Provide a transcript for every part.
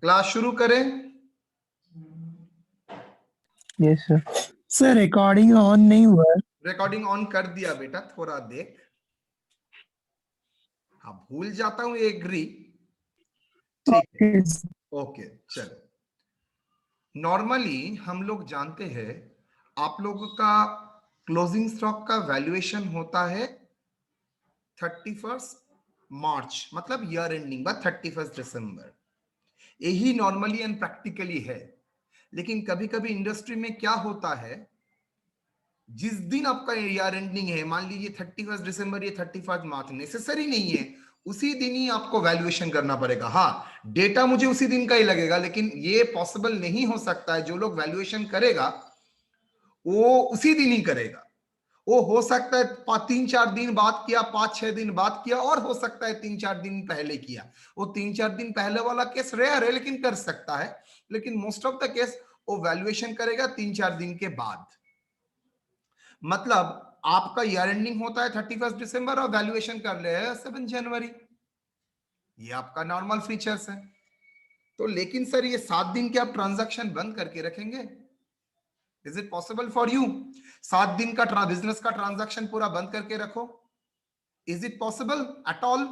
Class शुरू करें? Yes sir. Sir recording on नहीं हुआ है। रिकॉर्डिंग ऑन कर दिया बेटा, थोड़ा देख। हाँ, भूल जाता हूँ, एग्री। ठीक है, ओके चलो। नॉर्मली हम लोग जानते हैं, आप लोगों का क्लोजिंग स्टॉक का वैल्यूएशन होता है 31 मार्च, मतलब ईयर एंडिंग बा 31 दिसंबर। यही नॉर्मली एंड प्रैक्टिकली है। लेकिन कभी कभी इंडस्ट्री में क्या होता है, जिस दिन आपका ईयर एंडिंग है, मान लीजिए 31 दिसंबर या 31 मार्च, नेसेसरी नहीं है उसी दिन ही आपको वैल्यूएशन करना पड़ेगा। हाँ, डेटा मुझे उसी दिन का ही लगेगा, लेकिन ये पॉसिबल नहीं हो सकता है। जो लोग वैल्यूएशन करेगा वो उसी दिन ही करेगा। वो हो सकता है 3-4 दिन बाद किया, 5-6 दिन बाद किया, और हो सकता है 3-4 दिन पहले किया। वो 3-4 दिन पहले वाला केस रेयर है, लेकिन कर सकता है। लेकिन मोस्ट ऑफ द केस वो वैल्यूएशन करेगा 3-4 दिन के बाद। मतलब आपका ईयर एंडिंग होता है 31 दिसंबर और वैल्यूएशन कर ले 7 जनवरी। ये आपका नॉर्मल फीचर्स है। तो लेकिन सर ये 7 दिन के आप ट्रांजैक्शन बंद करके रखेंगे? Is it possible for you? 7 दिन का बिजनेस का ट्रांजैक्शन पूरा बंद करके रखो? Is it possible at all?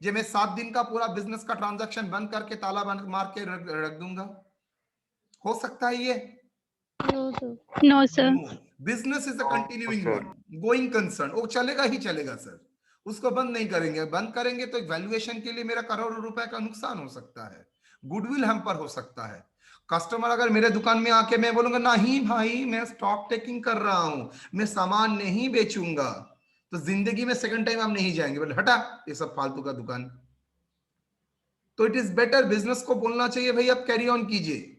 जे मैं 7 दिन का पूरा बिजनेस का ट्रांजैक्शन बंद करके ताला बंद मार के रख दूंगा? हो सकता है ये? No sir. Business is a continuing one, going concern. वो चलेगा ही चलेगा सर, उसको बंद नहीं करेंगे। बंद करेंगे तो वैल्यूएशन के लिए मेरा करोड़ों रुपए का नुकसान हो सकता है, गुडविल हैम्पर हो सकता है। कस्टमर अगर मेरे दुकान में आके मैं बोलूंगा नहीं भाई मैं स्टॉक टेकिंग कर रहा हूं, मैं सामान नहीं बेचूंगा, तो जिंदगी में सेकंड टाइम हम नहीं जाएंगे, बोले हटा ये सब फालतू का दुकान। तो इट इज बेटर बिजनेस को बोलना चाहिए भाई आप कैरी ऑन कीजिए,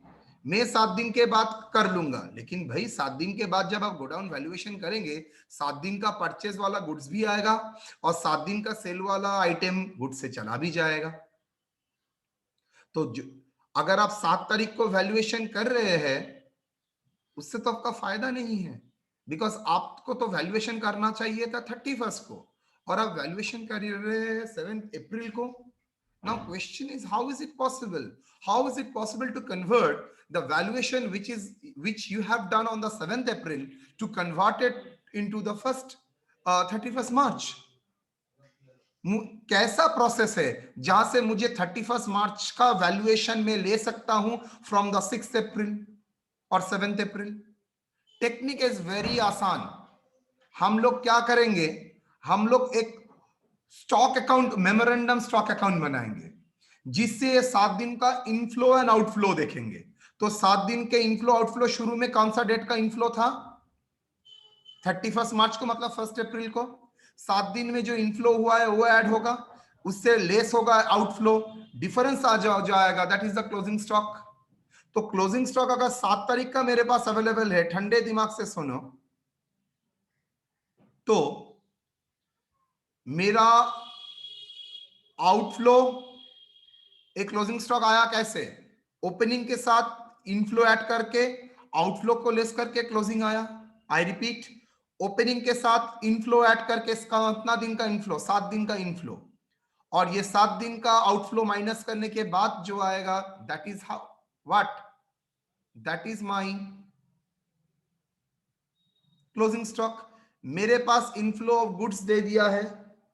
मैं 7 दिन के बाद कर लूंगा। लेकिन भाई 7 दिन के बाद जब आप गोडाउन वैल्यूएशन करेंगे, 7 दिन का परचेज वाला गुड्स भी आएगा और 7 दिन का सेल वाला आइटम गुड्स से चला भी जाएगा। तो अगर आप 7 तारीख को वैल्यूएशन कर रहे हैं, उससे तो आपका फायदा नहीं है, बिकॉज आपको तो वैल्यूएशन करना चाहिए था 31 को, और आप वैल्यूएशन कर रहे हैं 7 अप्रैल को। Now question is, how is it possible? How is it possible to convert the valuation which you have done on the 7th April to convert it into the first 31st March? कैसा process है जहां से मुझे 31 मार्च का valuation में ले सकता हूं फ्रॉम द 6th अप्रैल और 7th April? Technique is very आसान। हम लोग क्या करेंगे, हम लोग एक stock account, memorandum stock account बनाएंगे, जिससे 7 दिन का इनफ्लो एंड आउटफ्लो देखेंगे। तो 7 दिन के इनफ्लो आउटफ्लो, शुरू में कौन सा डेट का इनफ्लो था? 31 मार्च को, मतलब 1 अप्रैल को। 7 दिन में जो इनफ्लो हुआ है वो ऐड होगा, उससे लेस होगा आउटफ्लो, डिफरेंस आ जाएगा, that is the closing stock. तो क्लोजिंग स्टॉक अगर 7 तारीख का मेरे पास अवेलेबल है, ठंडे दिमाग से सुनो, तो मेरा आउटफ्लो एक क्लोजिंग स्टॉक आया कैसे? ओपनिंग के साथ इनफ्लो ऐड करके आउटफ्लो को लेस करके क्लोजिंग आया। आई रिपीट, ओपनिंग के साथ इनफ्लो ऐड करके, इसका कितना दिन का इनफ्लो? 7 दिन का इनफ्लो, और ये 7 दिन का आउटफ्लो माइनस करने के बाद जो आएगा, that is how what, that is my closing stock. मेरे पास इनफ्लो ऑफ गुड्स दे दिया है,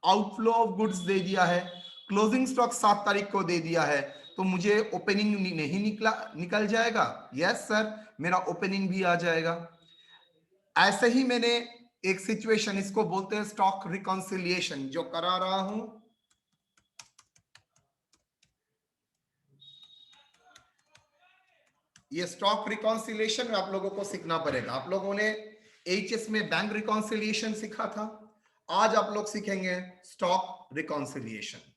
आउटफ्लो ऑफ गुड्स दे दिया है, क्लोजिंग स्टॉक 7 तारीख को दे दिया है, तो मुझे ओपनिंग नहीं निकल जाएगा? यस सर, मेरा ओपनिंग भी आ जाएगा। ऐसे ही मैंने एक सिचुएशन, इसको बोलते हैं स्टॉक रिकॉन्सिलिएशन, जो करा रहा हूं। ये स्टॉक रिकॉन्सिलिएशन आप लोगों को सीखना पड़ेगा। आप लोगों ने एचएस में बैंक रिकॉन्सिलिएशन सीखा था, आज आप लोग सीखेंगे स्टॉक रिकॉन्सिलिएशन।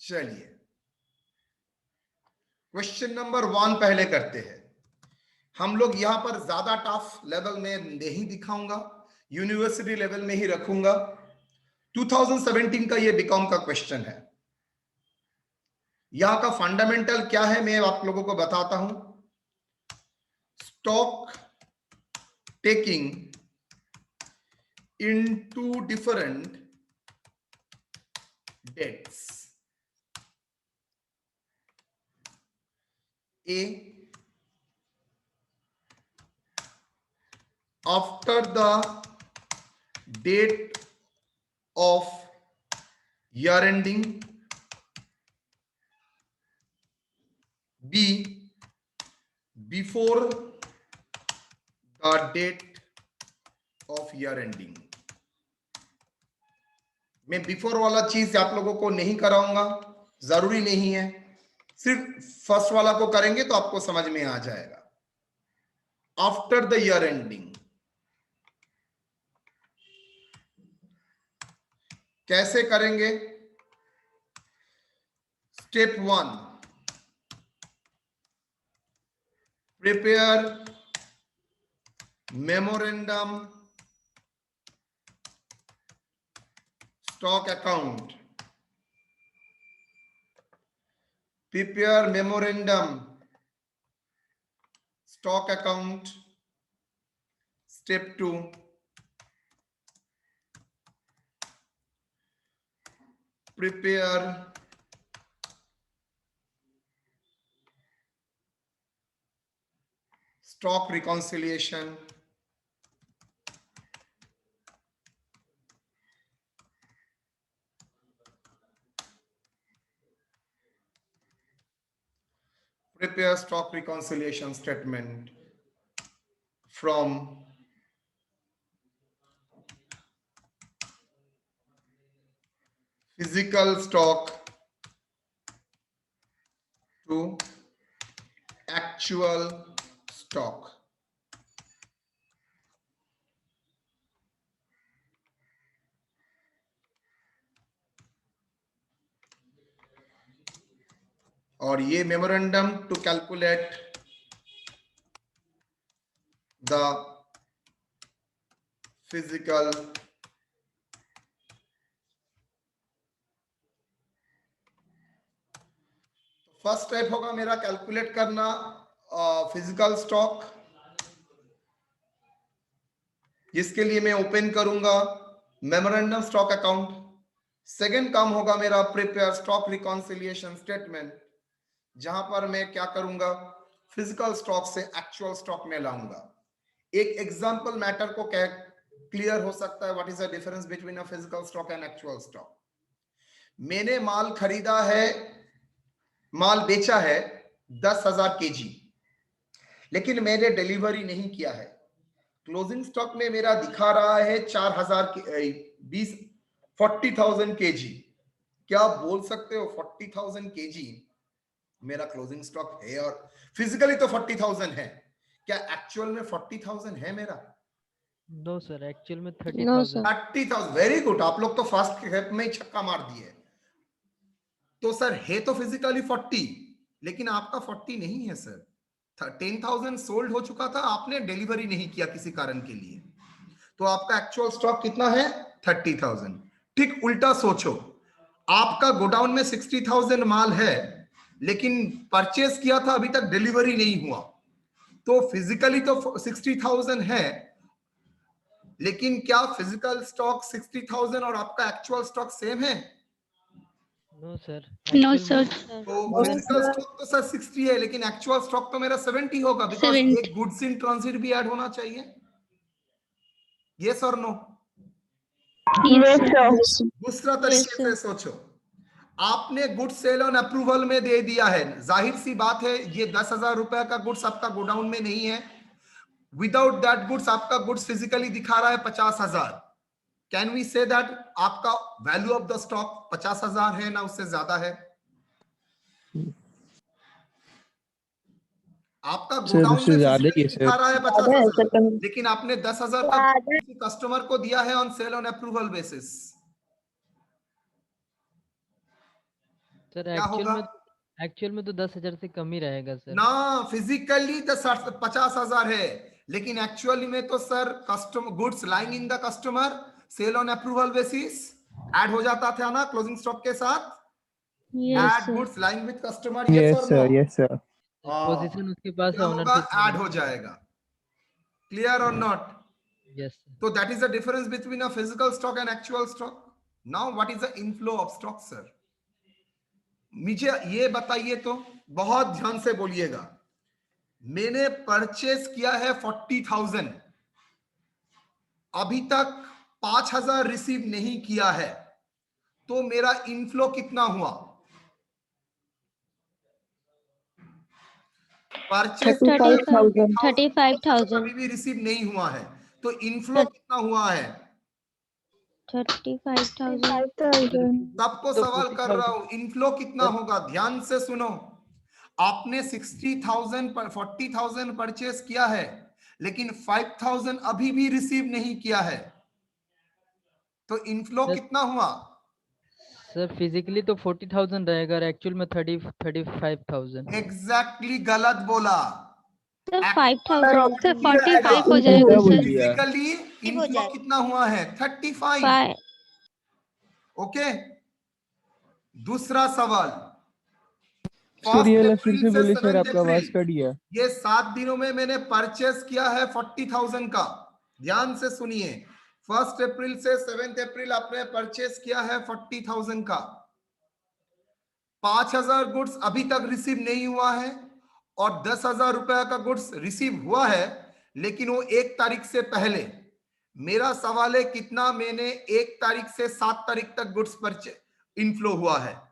चलिए क्वेश्चन नंबर 1 पहले करते हैं। हम लोग यहां पर ज्यादा टफ लेवल में नहीं दिखाऊंगा, यूनिवर्सिटी लेवल में ही रखूंगा। 2017 का ये बीकॉम का क्वेश्चन है। यहां का फंडामेंटल क्या है मैं आप लोगों को बताता हूं. Stock taking into different dates. A, after the date of year ending. B, before the date of year ending. मैं बिफोर वाला चीज आप लोगों को नहीं कराऊंगा, जरूरी नहीं है, सिर्फ फर्स्ट वाला को करेंगे तो आपको समझ में आ जाएगा. आफ्टर द ईयर एंडिंग कैसे करेंगे? Step 1, prepare memorandum stock account. Prepare memorandum stock account. Step 2, prepare stock reconciliation. Prepare stock reconciliation statement from physical stock to actual stock. और ये memorandum to calculate the physical first step होगा मेरा calculate करना physical stock, जिसके लिए मैं open करूंगा memorandum stock account. Second काम होगा मेरा प्रिपेयर स्टॉक रिकॉन्सिलिएशन स्टेटमेंट, जहां पर मैं क्या करूंगा फिजिकल स्टॉक से एक्चुअल स्टॉक में लाऊंगा. एक एग्जांपल मैटर को क्लियर हो सकता है. What is the difference between a physical stock and actual stock? मैंने माल खरीदा है, माल बेचा है 10,000 केजी, लेकिन मैंने डिलीवरी नहीं किया है. क्लोजिंग स्टॉक में मेरा दिखा रहा है 40,000 केजी. क्या आप बोल सकते हो 40,000 केजी मेरा क्लोजिंग स्टॉक है? और फिजिकली तो 40,000 है, क्या एक्चुअल में 40,000 है मेरा? नो सर, एक्चुअल में No, 30,000. sir. 30,000. वेरी गुड, आप लोग तो फर्स्ट स्टेप में ही छक्का मार दिए. तो सर है तो फिजिकली 40, लेकिन आपका 40 नहीं है सर. 10,000 सोल्ड हो चुका था, आपने डिलीवरी नहीं किया किसी कारण के लिए, तो आपका एक्चुअल स्टॉक कितना है? 30,000. ठीक उल्टा सोचो, आपका गोडाउन में 60,000 माल है, लेकिन परचेस किया था, अभी तक डिलीवरी नहीं हुआ, तो फिजिकली तो 60,000 है, लेकिन क्या फिजिकल स्टॉक 60,000 और आपका एक्चुअल स्टॉक सेम है? No sir. No, actual sir. में तो फिजिकल स्टॉक तो सर 60 है, लेकिन एक्चुअल स्टॉक तो मेरा 70 होगा, बिकॉज 70. एक गुड्स इन ट्रांजिट भी ऐड होना चाहिए. यस और नो? Yes, sir. दूसरा Yes, तरीके sir. से सोचो, आपने गुड्स सेल ऑन अप्रूवल में दे दिया है, जाहिर सी बात है ये 10,000 रुपए का गुड्स आपका गोडाउन में नहीं है. विदाउट दैट गुड्स आपका गुड्स फिजिकली दिखा रहा है 50,000. कैन वी से दैट आपका वैल्यू ऑफ द स्टॉक 50,000 है ना उससे ज्यादा है? आपका सर गोडाउन उससे में ज्यादा ही फिजिकली है दिखा सर. रहा है 50,000, लेकिन आपने 10,000 का कस्टमर को दिया है on sale on approval basis. Sir क्या होगा? एक्चुअल में तो 10,000 से कम ही रहेगा सर. ना, फिजिकली तो 50,000 है, लेकिन एक्चुअली में तो sir customer goods lying in the customer sale on approval basis add हो जाता था ना क्लोजिंग स्टॉक के साथ. Yes, Add sir. goods lying with customer, yes Yes, or sir. no? Yes, sir. Position उसके पास क्या है, होगा? ओनरशिप Add हो जाएगा. Clear or not? Yes sir. So that is the difference between a physical stock and actual stock. Now what is the inflow of stock, sir? मुझे ये बताइए तो, बहुत ध्यान से बोलिएगा. मैंने परचेस किया है 40,000, अभी तक 5,000 रिसीव नहीं किया है, तो मेरा इनफ्लो कितना हुआ? परचेस 35,000. अभी भी रिसीव नहीं हुआ है, तो इनफ्लो कितना हुआ है? 35,000. सबको तो सवाल कर 40,000 रहा हूं, इनफ्लो कितना होगा? ध्यान से सुनो. आपने 60,000 पर 40,000 परचेस किया है, लेकिन 5,000 अभी भी रिसीव नहीं किया है, तो इनफ्लो सर- कितना हुआ? सर फिजिकली तो 40,000 रहेगा और एक्चुअल में 35,000. एग्जैक्टली गलत बोला. सर 5,000. सर ये 45 आएगा. हो जाएगा क्या बोल सर. दिया? फिजिकली इनफ्लो कितना हुआ है? 35. 5. ओके. दूसरा सवाल, सर ये वाला फिर अप्रैल से से बोले सर, 7 आपका आवाज अप्रैल, कट गया. ये 7 दिनों में मैंने परचेस किया है 40,000 का. ध्यान से सुनिए, 1 अप्रैल से 7 अप्रैल आपने परचेस किया है 40,000 का. 5,000 गुड्स अभी तक रिसीव नहीं हुआ है, और 10,000 रुपए का गुड्स रिसीव हुआ है, लेकिन वो 1 तारीख से पहले. मेरा सवाल है, कितना मैंने 1 तारीख से 7 तारीख तक गुड्स परचेस इनफ्लो हुआ है?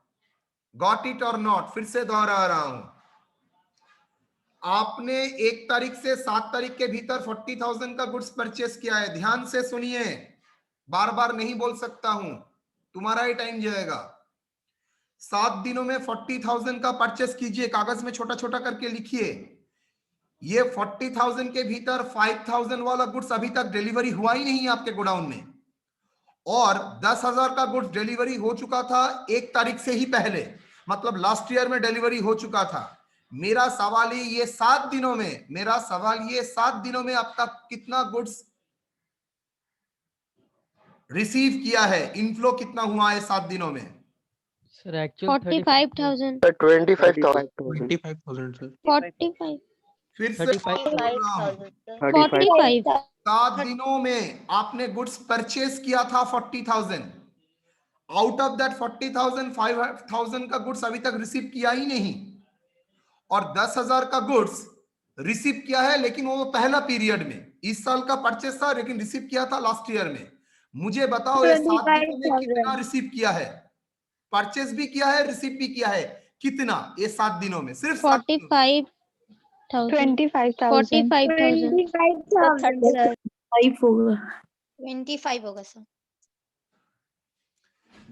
गॉट इट और नॉट? फिर से दोहरा रहा हूं. आपने 1 तारीख से 7 तारीख के भीतर 40,000 का गुड्स परचेस किया है. ध्यान से सुनिए, बार बार नहीं बोल सकता हूं, तुम्हारा ही टाइम जाएगा. 7 दिनों में 40,000 का परचेस कीजिए, कागज में छोटा छोटा करके लिखिए. ये 40,000 के भीतर 5,000 वाला गुड्स अभी तक डिलीवरी हुआ ही नहीं आपके गोडाउन में, और 10,000 का गुड्स डिलीवरी हो चुका था 1 तारीख से ही पहले, मतलब लास्ट ईयर में डिलीवरी हो चुका था. मेरा सवाल ये 7 दिनों में, मेरा सवाल ये 7 दिनों में अब तक कितना गुड्स रिसीव किया है? इनफ्लो कितना हुआ है 7 दिनों में? Sir actual 45,000. 25,000 सर. 45. फिर से 35,000. बोल रहा हूं, 45. 7 दिनों में आपने गुड्स परचेस किया था 40,000. आउट ऑफ दैट 40,000, 5,000 का गुड्स अभी तक रिसीव किया ही नहीं, और 10,000 का गुड्स रिसीव किया है, लेकिन वो पहला पीरियड में, इस साल का परचेस था, लेकिन रिसीव किया था लास्ट ईयर में. मुझे बताओ, ये 7 दिनों में कितना रिसीव किया है? परचेस भी किया है, रिसीव भी किया है, कितना ये 7 दिनों में? सिर्फ 7 दिनों में. 45,000. 45,000. 25 होगा सर.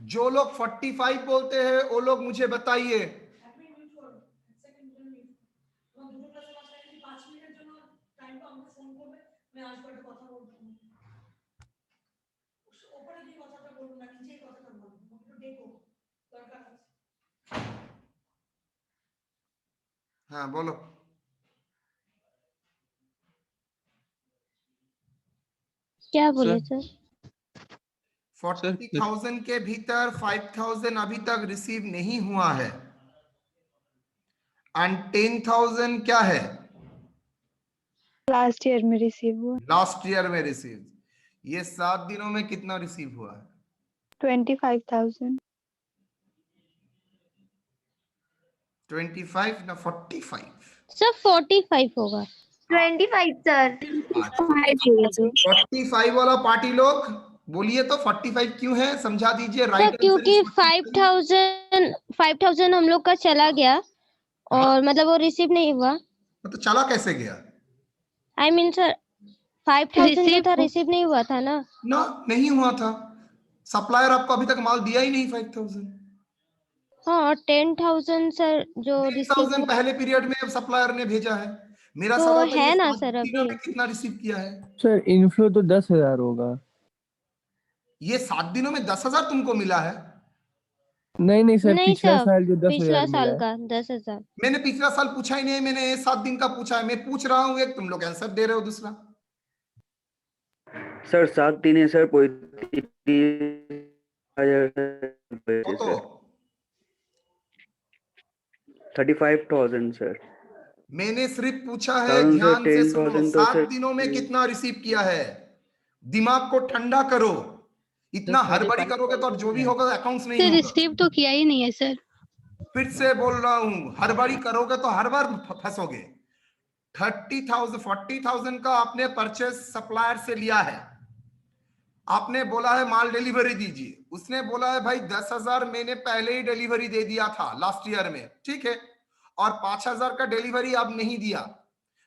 जो लोग 45 बोलते हैं वो लोग मुझे बताइए. हाँ बोलो. क्या बोले सर? 40,000 के भीतर 5,000 अभी तक रिसीव नहीं हुआ है, एंड 10,000 क्या है? लास्ट ईयर में रिसीव हुआ. लास्ट ईयर में रिसीव. ये 7 दिनों में कितना रिसीव हुआ है? 25,000. 25 ना 45? सर 45 होगा. 25 सर. 45 वाला पार्टी लोग बोलिए तो 45 क्यों है, समझा दीजिए. सर राइट क्योंकि 5,000 हम लोग का चला गया, और मतलब वो रिसीव नहीं हुआ. तो चला कैसे गया? आई मीन सर 5,000 जो था रिसीव नहीं हुआ था ना. ना, नहीं हुआ था. सप्लायर आपको अभी तक माल दिया ही नहीं 5,000. हाँ 10,000 सर जो रिसीव 10,000 पहले पीरियड में सप्लायर ने भेजा है. मेरा तो सवाल है ये ना 7 सर दिनों अभी. में कितना रिसीव किया है? सर इनफ्लो तो 10,000 होगा. ये 7 दिनों में 10,000 तुमको मिला है? नहीं सर, नहीं पिछला सर, साल जो पिछला 10,000 साल मिला है. का 10,000. मैंने पिछला साल पूछा ही नहीं, मैंने ये 7 दिन का पूछा है. मैं पूछ रहा हूँ एक, तुम लोग आंसर दे रहे हो दूसरा. सर 7 दिन है सर. 35,000 तो 35,000 सर। मैंने सिर्फ पूछा है, तरुण सर, ध्यान से सुनो, 10,000 तो 7 सर दिनों में कितना रिसीव किया है? दिमाग को ठंडा करो, इतना हड़बड़ी करोगे तो जो भी होगा अकाउंट्स नहीं सर होगा। रिसीव तो किया ही नहीं है सर। फिर से बोल रहा हूं, हड़बड़ी करोगे तो हर बार फंसोगे। 30,000 40,000 का आपने परचेस सप्लायर से लिया है, आपने बोला है माल डिलीवरी दीजिए, उसने बोला है भाई 10,000 मैंने पहले ही डिलीवरी दे दिया था लास्ट ईयर में, ठीक है, और 5,000 का डिलीवरी अब नहीं दिया,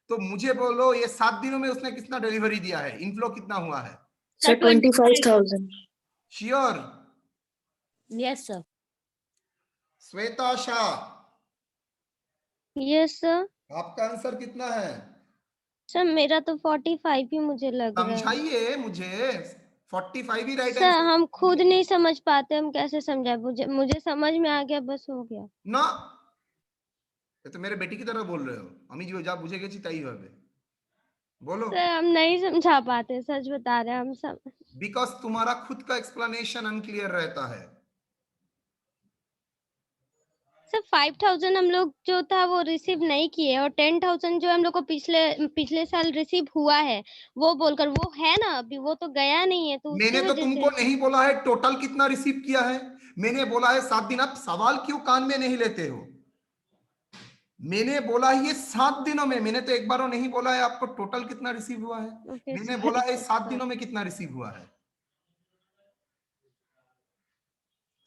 तो मुझे बोलो ये 7 दिनों में उसने कितना डिलीवरी दिया है? इनफ्लो कितना हुआ है? Sir, 25,000. Sure? Yes, sir. Shweta Shah, yes sir. आपका आंसर कितना है? सर मेरा तो 45 ही मुझे लग रहा है। समझाइए मुझे, 45 ही राइट सर आंसर हम खुद नहीं समझ पाते, हम कैसे समझाए? मुझे समझ में आ गया, बस हो गया ना। ये तो मेरे बेटी की तरह बोल रहे हो, अमी जी जा बुझे गए ताई भावे बोलो। सर, हम नहीं समझा पाते, सच बता रहे हैं हम सब। बिकॉज तुम्हारा खुद का एक्सप्लेनेशन अनक्लियर रहता है। सर 5,000 हम लोग जो था वो रिसीव नहीं किए, और 10,000 जो हम लोग को पिछले साल रिसीव हुआ है वो बोलकर, वो है ना अभी, वो तो गया नहीं है, तो उसकी मैंने तो वजह तुमको से। नहीं बोला है टोटल कितना रिसीव किया है, मैंने बोला है 7 दिन। आप सवाल क्यों कान में नहीं लेते हो? मैंने बोला ये 7 दिनों में, मैंने तो एक बार नहीं बोला है आपको टोटल कितना रिसीव हुआ है। Okay, मैंने sorry, बोला है sir, 7 sorry. दिनों में कितना रिसीव हुआ है।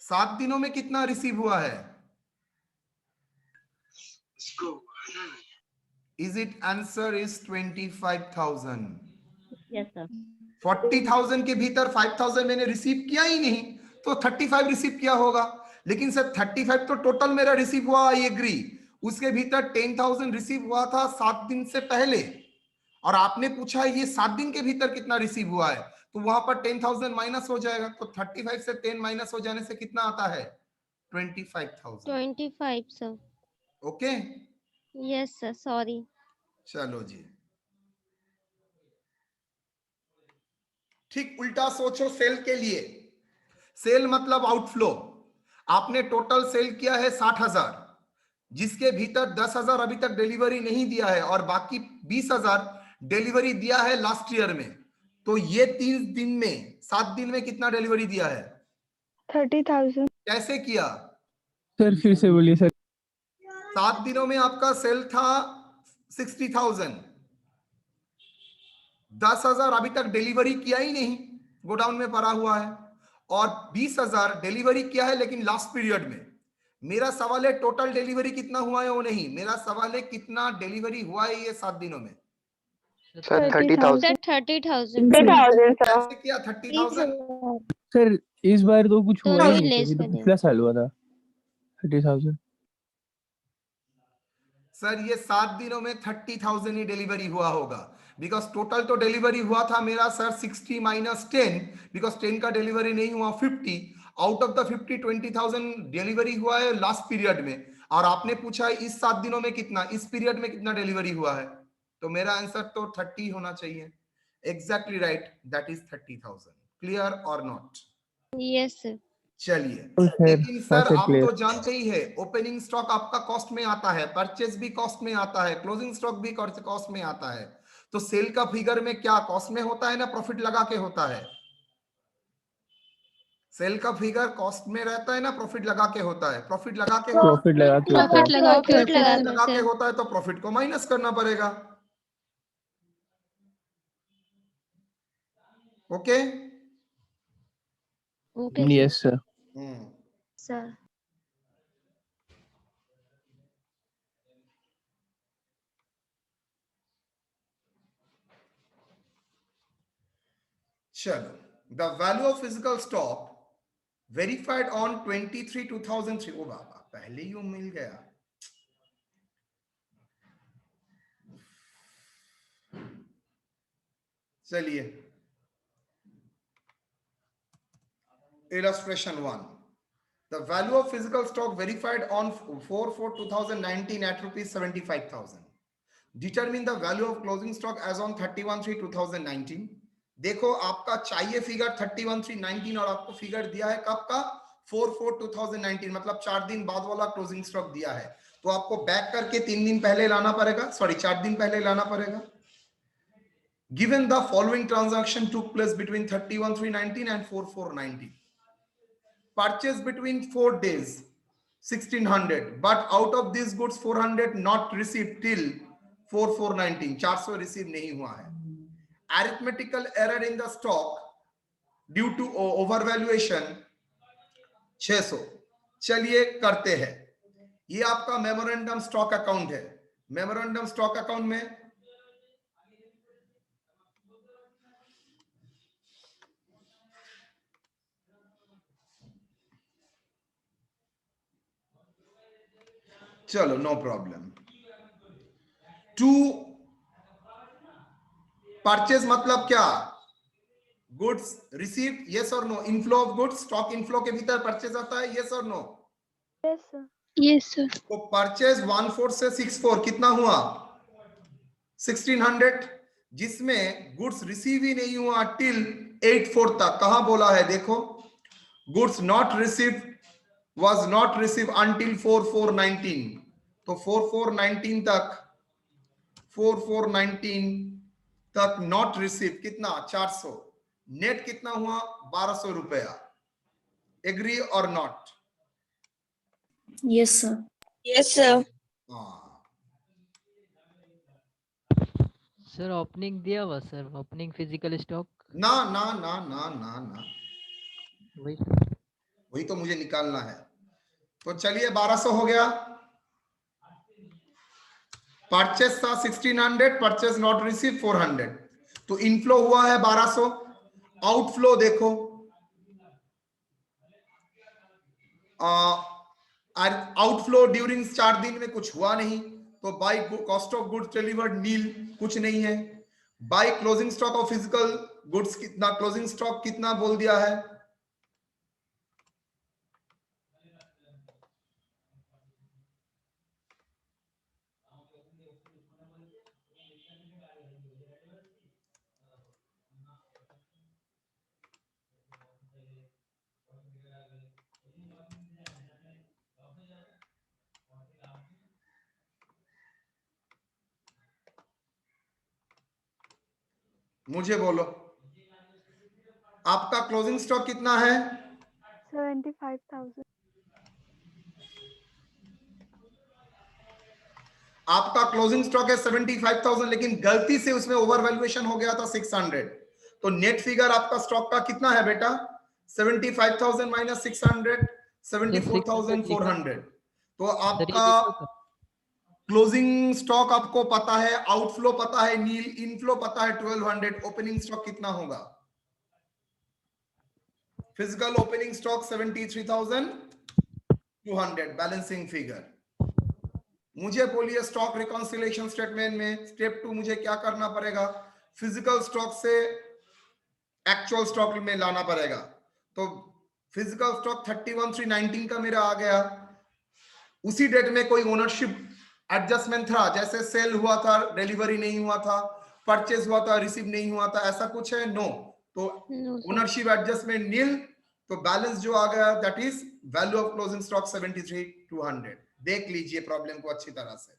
7 दिनों में कितना रिसीव हुआ है? Is it answer is 25,000? Yes, sir. 40,000 के भीतर 5,000 मैंने रिसीव किया ही नहीं, तो 35 रिसीव किया होगा। लेकिन सर 35 तो टोटल मेरा रिसीव हुआ, आई एग्री। उसके भीतर 10,000 रिसीव हुआ था 7 दिन से पहले, और आपने पूछा है ये 7 दिन के भीतर कितना रिसीव हुआ है, तो वहां पर 10,000 माइनस हो जाएगा, तो 35 से 10 माइनस हो जाने से कितना आता है? 25,000। 25 sir. Okay, yes sir, sorry. चलो जी, ठीक उल्टा सोचो सेल के लिए। सेल मतलब आउटफ्लो। आपने टोटल सेल किया है 60,000, जिसके भीतर 10,000 अभी तक डिलीवरी नहीं दिया है, और बाकी 20,000 डिलीवरी दिया है लास्ट ईयर में। तो ये 3 दिन में, 7 दिन में कितना डिलीवरी दिया है? 30,000. कैसे किया? सर फिर से बोलिए सर। 7 दिनों में आपका सेल था 60,000, 10,000 अभी तक डिलीवरी किया ही नहीं, गोडाउन में पड़ा हुआ है, और 20,000 डिलीवरी किया है लेकिन लास्ट पीरियड में। मेरा सवाल है टोटल डिलीवरी कितना हुआ है, वो नहीं, मेरा सवाल है कितना डिलीवरी हुआ है ये 7 दिनों में। सर 30,000। सर 30,000। 30,000, sir. कैसे किया 30,000? सर इस बार तो कुछ हुआ दोनों ही ही नहीं, लेस सर ये तो कर पिछला साल हुआ था 30,000। सर ये 7 दिनों में 30,000 ही डिलीवरी हुआ होगा, बिकॉज टोटल तो डिलीवरी हुआ था मेरा सर 60 माइनस 10, बिकॉज 10 का डिलीवरी नहीं हुआ, 50 आउट ऑफ द 50 20,000 डिलीवरी हुआ है लास्ट पीरियड में, और आपने पूछा है इस 7 दिनों में कितना, इस पीरियड में कितना डिलीवरी हुआ है, तो मेरा आंसर तो 30 होना चाहिए। Exactly right, that is 30,000। Clear और नॉट? Yes sir. चलिए, सर, लेकिन सर सर, आप clear. तो जानते ही है ओपनिंग स्टॉक आपका कॉस्ट में आता है, परचेज भी कॉस्ट में आता है, क्लोजिंग स्टॉक भी कॉस्ट में आता है, तो सेल का फिगर में क्या कॉस्ट में होता है ना प्रॉफिट लगा के होता है? सेल का फिगर कॉस्ट में रहता है ना प्रॉफिट लगा के होता है? प्रॉफिट लगा के प्रॉफिट लगा के होता प्रॉफिट है। लगा के प्रॉफिट होता है लगा सर। लगा के होता है, तो प्रॉफिट को माइनस करना पड़ेगा। Okay okay yes sir. Sir. चलो, the value of physical stock verified on 23/2003। ओ बाबा, पहले ही वो मिल गया। चलिए, illustration 1. The value of physical stock verified on 4/4/2019 at rupees 75,000. Determine the value of closing stock as on 31/3/2019. देखो आपका चाहिए फिगर 31/3/19 और आपको फिगर दिया है कब का? 4/4/2019 मतलब 4 दिन बाद वाला क्लोजिंग स्टॉक दिया है, तो आपको बैक करके 3 दिन पहले लाना पड़ेगा, सॉरी 4 दिन पहले लाना पड़ेगा। Given the following transaction took place between 31/3/19 and 4/4/19. Purchase between 4 days 1600, but out of these goods 400 not received till 4/4/19, 400 receive नहीं हुआ है। Arithmetical error in the stock due to overvaluation 600। चलिए करते हैं, ये आपका मेमोरेंडम स्टॉक अकाउंट है। Memorandum stock account में चलो नो प्रॉब्लम। टू परचेज मतलब क्या? गुड्स रिसीव्ड, यस और no. Inflow of goods, stock inflow के भीतर परचेज आता है, यस और no. Yes, sir. Yes, sir. तो परचेज 14 से 64 कितना हुआ? 1600, जिसमें गुड्स रिसीव ही नहीं हुआ टिल 84 तक। कहां बोला है देखो, goods not received was not received until 4/4/19, तो 4/4/19 तक, 4/4/19 तक नॉट रिसीव कितना? 400। नेट कितना हुआ? 1200 रुपया। एग्री और not? Yes, sir. Yes, sir. Sir opening दिया हुआ सर, ओपनिंग फिजिकल स्टॉक ना ना ना ना ना ना, वही वही तो मुझे निकालना है। तो चलिए 1200 हो गया। परचेस था 1600, परचेस नॉट रिसीव 400, तो इनफ्लो हुआ है 1200। आउटफ्लो देखो, आउटफ्लो ड्यूरिंग 4 दिन में कुछ हुआ नहीं, तो by cost of goods delivered nil, कुछ नहीं है। By closing stock of physical goods कितना? क्लोजिंग स्टॉक कितना बोल दिया है? मुझे बोलो, आपका क्लोजिंग स्टॉक कितना है? 75,000. आपका क्लोजिंग स्टॉक है 75,000, लेकिन गलती से उसमें ओवर वैल्यूएशन हो गया था 600, तो नेट फिगर आपका स्टॉक का कितना है बेटा? 75,000 माइनस 600, 74,400। तो आपका क्लोजिंग स्टॉक आपको पता है, आउटफ्लो पता है नील, इनफ्लो पता है 1200, ओपनिंग स्टॉक कितना होगा? Physical opening stock 73,200, balancing figure. मुझे बोलिए स्टॉक रिकॉन्सिलेशन स्टेटमेंट में स्टेप 2 मुझे क्या करना पड़ेगा? फिजिकल स्टॉक से एक्चुअल स्टॉक में लाना पड़ेगा। तो फिजिकल स्टॉक 31/3/19 का मेरा आ गया। उसी डेट में कोई ओनरशिप एडजस्टमेंट था, जैसे सेल हुआ था, डिलीवरी नहीं हुआ था, परचेज हुआ था, रिसीव नहीं हुआ था, ऐसा कुछ है? नो। तो ओनरशिप एडजस्टमेंट नील, तो बैलेंस जो आ गया that is value of closing stock 73,200। देख लीजिए प्रॉब्लम को अच्छी तरह से।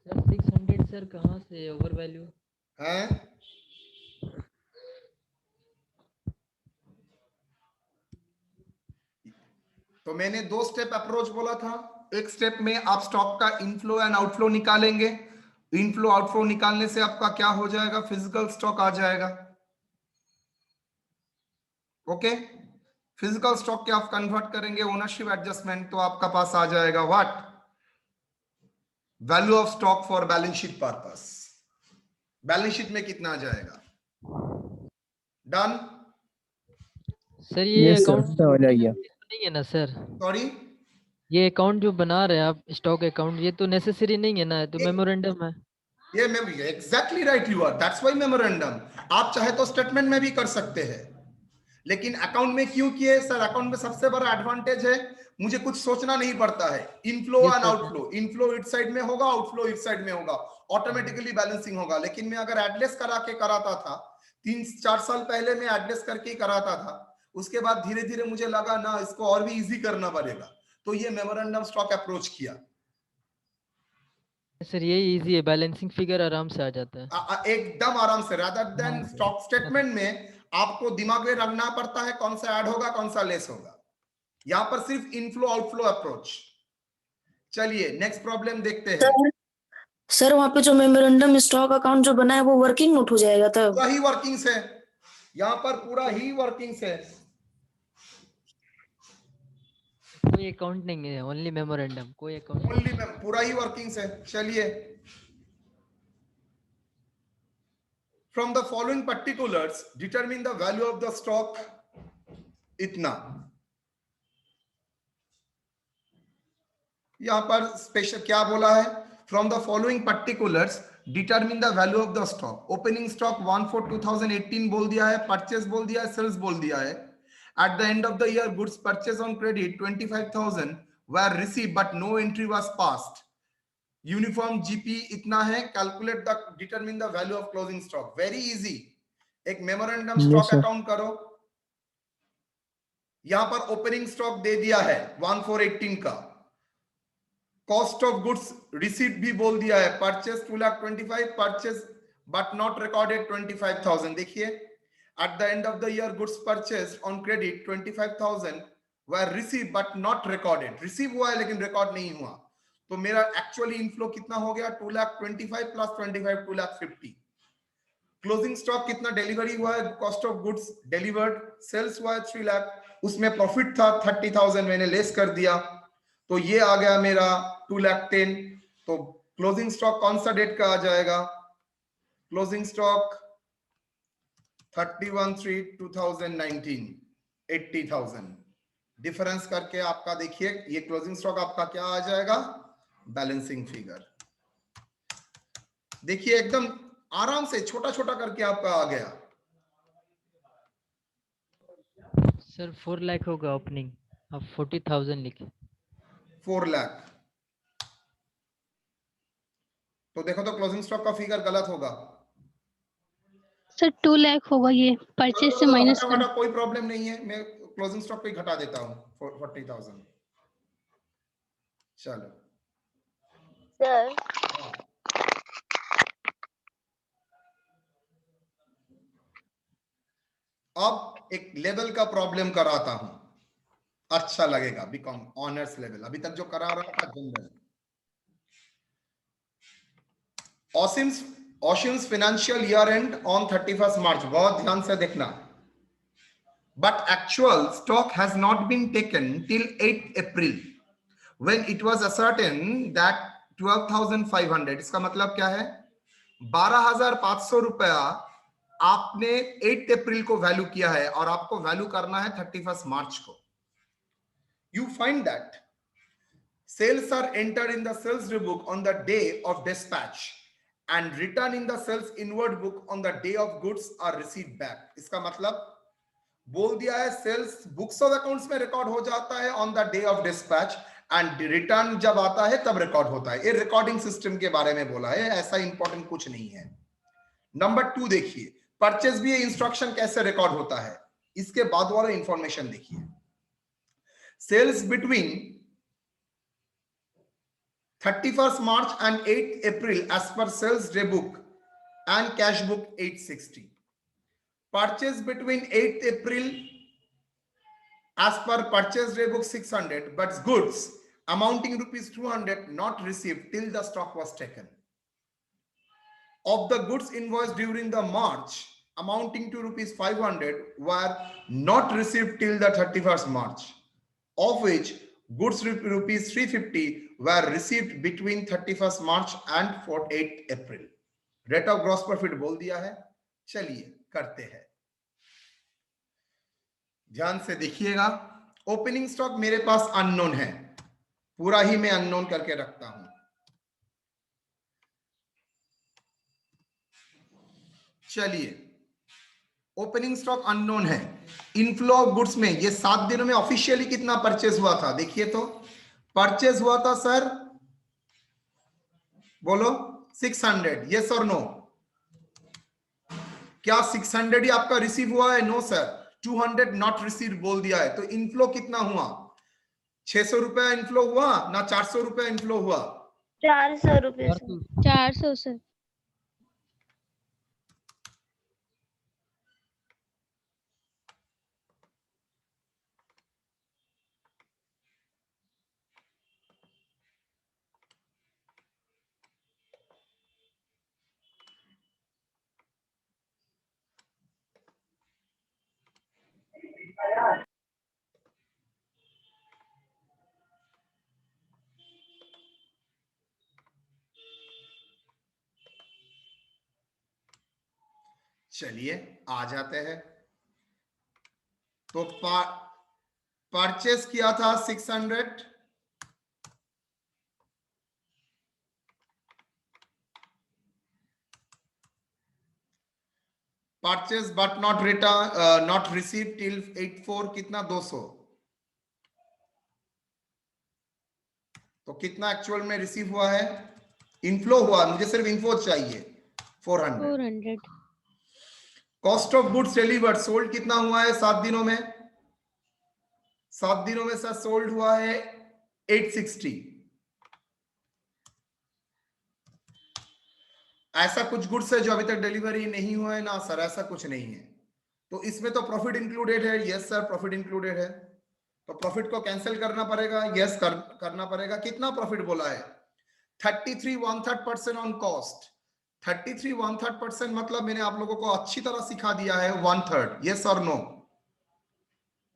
सर 600 सर कहाँ से ओवर वैल्यू है? तो मैंने 2 स्टेप अप्रोच बोला था। एक स्टेप में आप स्टॉक का इनफ्लो एंड आउटफ्लो निकालेंगे। इनफ्लो आउटफ्लो निकालने से आपका क्या हो जाएगा? फिजिकल स्टॉक आ जाएगा। ओके, फिजिकल स्टॉक के आप कन्वर्ट करेंगे ओनरशिप एडजस्टमेंट, तो आपका पास आ जाएगा what? Value of stock for balance sheet purpose. Balance sheet में कितना आ जाएगा? डन? सर ये Yes, sir. अकाउंट हो जाएगा। नहीं है ना सर? सॉरी, ये अकाउंट जो बना रहे हैं आप, स्टॉक अकाउंट, ये तो नेसेसरी नहीं है ना, तो मेमोरेंडम है। ये exactly right you are, that's why memorandum. आप चाहे तो स्टेटमेंट में भी कर सकते हैं। लेकिन अकाउंट में क्यों किए सर? अकाउंट में सबसे बड़ा एडवांटेज है, मुझे कुछ सोचना नहीं पड़ता है। Inflow Yes, and sir. Outflow, inflow इस साइड में होगा, आउटफ्लो इस साइड में होगा, ऑटोमेटिकली बैलेंसिंग होगा। लेकिन मैं अगर एडलेस करा के कराता था, 3-4 साल पहले मैं एडलेस करके ही कराता था, उसके बाद धीरे धीरे मुझे लगा ना इसको और भी इजी करना पड़ेगा, तो ये मेमोरेंडम स्टॉक अप्रोच किया। सर यही इजी है, बैलेंसिंग फिगर आराम से आ जाता है। एकदम आराम से, रादर देन स्टॉक स्टेटमेंट में आपको दिमाग में रखना पड़ता है कौन सा ऐड होगा कौन सा लेस होगा। यहां पर सिर्फ इनफ्लो आउटफ्लो अप्रोच। चलिए नेक्स्ट प्रॉब्लम देखते हैं। सर वहाँ पे जो मेमोरेंडम स्टॉक अकाउंट जो बना है वो वर्किंग नोट हो जाएगा तब? पूरा ही वर्किंग्स है, यहां पर पूरा ही वर्किंग्स है। कोई अकाउंट नहीं है, ओनली मेमोरेंडम, कोई अकाउंट। ओनली पूरा ही वर्किंग्स है। चलिए, from the following particulars determine the value of the stock. इतना यहां पर स्पेशल क्या बोला है? From the following particulars determine the value of the stock. Opening stock 1/4/2018 बोल दिया है, परचेस बोल दिया है, सेल्स बोल दिया है। At the end of the year, goods purchased on credit 25,000 were received, but no entry was passed. Uniform GP इतना है, calculate the determine the value of closing stock. Very easy. एक memorandum stock account करो। यहां पर opening stock दे दिया है 1/4/18 का। Cost of goods receipt भी बोल दिया है, purchase 2,25,000, purchase but not recorded 25,000। देखिए, at the end of the year, goods purchased on credit 25,000 were received but not recorded. Receive हुआ है लेकिन रिकॉर्ड नहीं हुआ, तो मेरा एक्चुअली इनफ्लो कितना हो गया? 2,25,000 प्लस 25, 2,50,000। क्लोजिंग स्टॉक कितना डिलीवरी हुआ है? Cost of goods delivered, sales हुआ है 3 लाख, उसमें प्रॉफिट था 30,000, मैंने लेस कर दिया, तो ये आ गया मेरा 2,10,000। तो क्लोजिंग स्टॉक कौन सा डेट का आ जाएगा? Closing stock 31/3/2019, 80,000। डिफरेंस करके आपका देखिए ये क्लोजिंग स्टॉक आपका क्या आ जाएगा? Balancing figure. देखिए एकदम आराम से छोटा छोटा करके आपका आ गया। सर 4 लाख होगा ओपनिंग, अब 40,000 लिखे। 4 लाख, तो देखो तो क्लोजिंग स्टॉक का फिगर गलत होगा सर 2 लाख होगा, ये परचेज से माइनस कर। कोई प्रॉब्लम नहीं है, मैं क्लोजिंग स्टॉक पे घटा देता हूँ 40,000। चलो सर अब एक लेवल का प्रॉब्लम कराता हूं, अच्छा लगेगा। बीकॉम ऑनर्स लेवल, अभी तक जो करा रहा था general. Ocean's financial year end on 31st March, बहुत ध्यान से देखना। But actual stock has not been taken till 8 April when it was ascertained that 12,500। इसका मतलब क्या है? 12,500 रुपया आपने 8 अप्रैल को वैल्यू किया है और आपको वैल्यू करना है 31st मार्च को। You find that sales are entered in the sales book on the day of dispatch and written in the sales inward book on the day of goods are received back। इसका मतलब बोल दिया है sales books of accounts में record हो जाता है on the day of dispatch and return जब आता है तब रिकॉर्ड होता है। ये रिकॉर्डिंग सिस्टम के बारे में बोला है, ऐसा इंपॉर्टेंट कुछ नहीं है। नंबर 2 देखिए, परचेज भी इंस्ट्रक्शन कैसे रिकॉर्ड होता है, इसके बाद वाला इंफॉर्मेशन देखिए। Sales between 31st March and 8th April as per sales day book and cash book 860। Purchase between 8th April as per purchase day book 600, but goods amounting rupees 200 not received till the stock was taken। Of the goods invoiced during the March amounting to rupees 500 were not received till the 31st March, of which goods rupees 350 were received between 31st March and 8th April। Rate of gross profit बोल दिया है। चलिए करते हैं, ध्यान से देखिएगा। Opening stock मेरे पास अननोन है, पूरा ही मैं अननोन करके रखता हूं। चलिए ओपनिंग स्टॉक अननोन है। इनफ्लो ऑफ गुड्स में ये 7 दिनों में ऑफिशियली कितना परचेज हुआ था देखिए तो, परचेज हुआ था सर, बोलो 600, यस और नो? क्या 600 ही आपका रिसीव हुआ है? नो सर, 200 नॉट रिसीव बोल दिया है। तो इनफ्लो कितना हुआ? 600 रुपया इनफ्लो हुआ ना 400 रुपया इनफ्लो हुआ? 400 रुपये सर। 400 सर। चलिए आ जाते हैं। तो परचेस किया था 600, purchase but not return not receive till 84 कितना 200। तो कितना एक्चुअल में रिसीव हुआ है? इनफ्लो हुआ, मुझे सिर्फ इन्फो चाहिए 400। 400। Cost of goods delivered sold कितना हुआ है 7 दिनों में? 7 दिनों में सर सोल्ड हुआ है 860। ऐसा कुछ गुड्स है जो अभी तक डिलीवरी नहीं हुआ है ना सर? ऐसा कुछ नहीं है। तो इसमें तो प्रॉफिट इंक्लूडेड है? यस सर, प्रॉफिट इंक्लूडेड है। तो प्रॉफिट को कैंसिल करना पड़ेगा? यस करना पड़ेगा। कितना प्रॉफिट बोला है? 33 1/3% ऑन कॉस्ट। 33 1/3% मतलब मैंने आप लोगों को अच्छी तरह सिखा दिया है 1/3। यस और नो?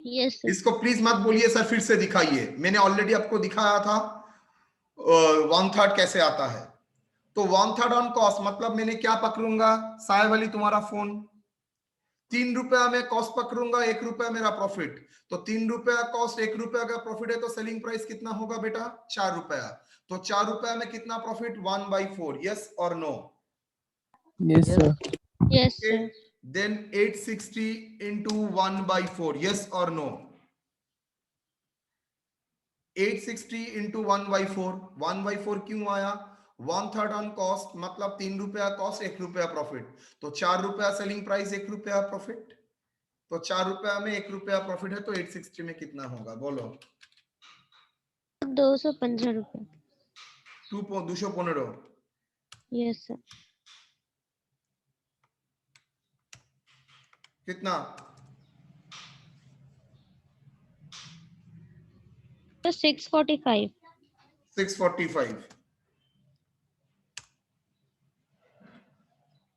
Yes sir. इसको प्लीज मत बोलिए सर, फिर से दिखाइए। मैंने ऑलरेडी आपको दिखाया था 1/3 कैसे आता है। तो 1/3 ऑन कॉस्ट मतलब मैंने क्या पकड़ूंगा? साय वाली तुम्हारा फोन, 3 रुपया में कॉस्ट पकड़ूंगा, 1 रुपया मेरा प्रॉफिट। तो 3 रुपया कॉस्ट, 1 रुपया का प्रॉफिट है, तो सेलिंग प्राइस कितना होगा बेटा? 4 रुपया। तो 4 रुपया में कितना प्रॉफिट? 1/4। यस और no? yes sir, yes sir. Then 860 into 1/4. Yes or no? 860 into 1/4। 1/4 क्यों आया? 1/3 ऑन कॉस्ट मतलब 3 रुपया कॉस्ट, 1 रुपया प्रॉफिट। तो 4 रुपया सेलिंग प्राइस, 1 रुपया प्रॉफिट। तो 4 रुपया में 1 रुपया प्रॉफिट है, तो 860 में कितना होगा बोलो? 215 रुपये। 215। Yes sir. कितना? तो 645। 645।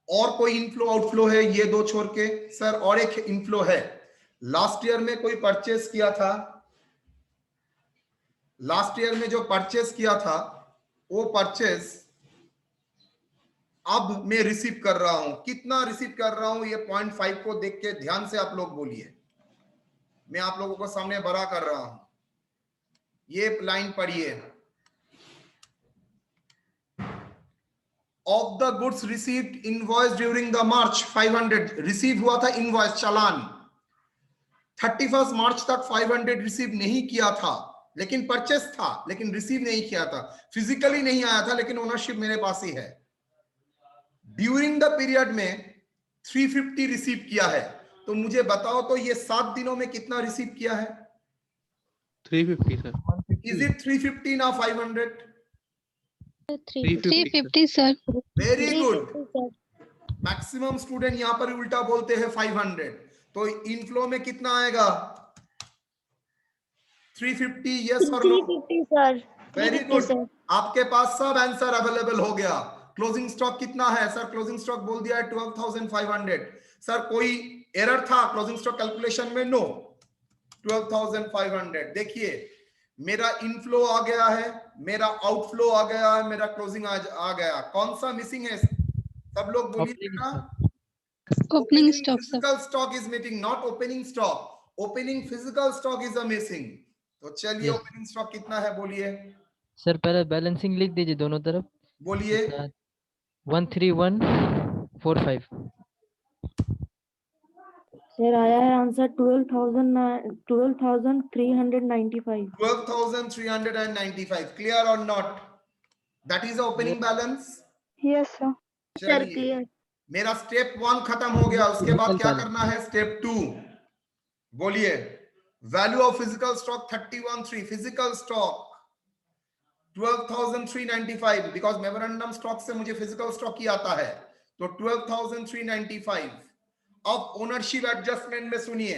और कोई इनफ्लो आउटफ्लो है ये दो छोड़ के? सर और एक इनफ्लो है। लास्ट ईयर में कोई परचेस किया था, लास्ट ईयर में जो परचेस किया था वो परचेस अब मैं रिसीव कर रहा हूं। कितना रिसीव कर रहा हूं ये 0.5 को देख के ध्यान से आप लोग बोलिए। मैं आप लोगों को सामने बड़ा कर रहा हूं, ये लाइन पढ़िए। Of the goods received invoice during the March 500 receive हुआ था इनवॉइस चालान। 31 मार्च तक 500 रिसीव नहीं किया था, लेकिन परचेस था, लेकिन रिसीव नहीं किया था, फिजिकली नहीं आया था, लेकिन ओनरशिप मेरे पास ही है। ड्यूरिंग द पीरियड में 350 रिसीव किया है। तो मुझे बताओ तो ये 7 दिनों में कितना रिसीव किया है? 350 सर। इज इट 350 ना 500? 350 sir. Very good. Maximum student यहां पर उल्टा बोलते हैं 500। तो इनफ्लो में कितना आएगा? 350। यस और नो? 350 सर। Very good. आपके पास सब आंसर अवेलेबल हो गया। क्लोजिंग स्टॉक कितना है सर? क्लोजिंग स्टॉक बोल दिया है 12,500। सर कोई एरर था क्लोजिंग स्टॉक कैलकुलेशन में? नो, 12,500। देखिए मेरा इनफ्लो आ गया है, मेरा आउटफ्लो आ गया है, मेरा क्लोजिंग आ गया। कौन सा मिसिंग है सब लोग बोलिए बेटा? Opening stock sir. Physical stock is meeting, not opening stock. Opening physical stock is missing. तो चलिए Yes. ओपनिंग स्टॉक कितना है बोलिए? सर पहले बैलेंसिंग लिख दीजिए दोनों तरफ। बोलिए। 13145। सर आया है answer 12,395. 12,395. Clear or not? That is the opening balance. Yes, sir. Sir चलिए, क्लियर. मेरा स्टेप 1 खत्म हो गया, उसके बाद क्या करना है? स्टेप 2 बोलिए। Value of physical stock 31,300, physical stock 12,395, because memorandum stock से मुझे फिजिकल स्टॉक ही आता है, तो 12,395। अब ओनरशिप एडजस्टमेंट में सुनिए,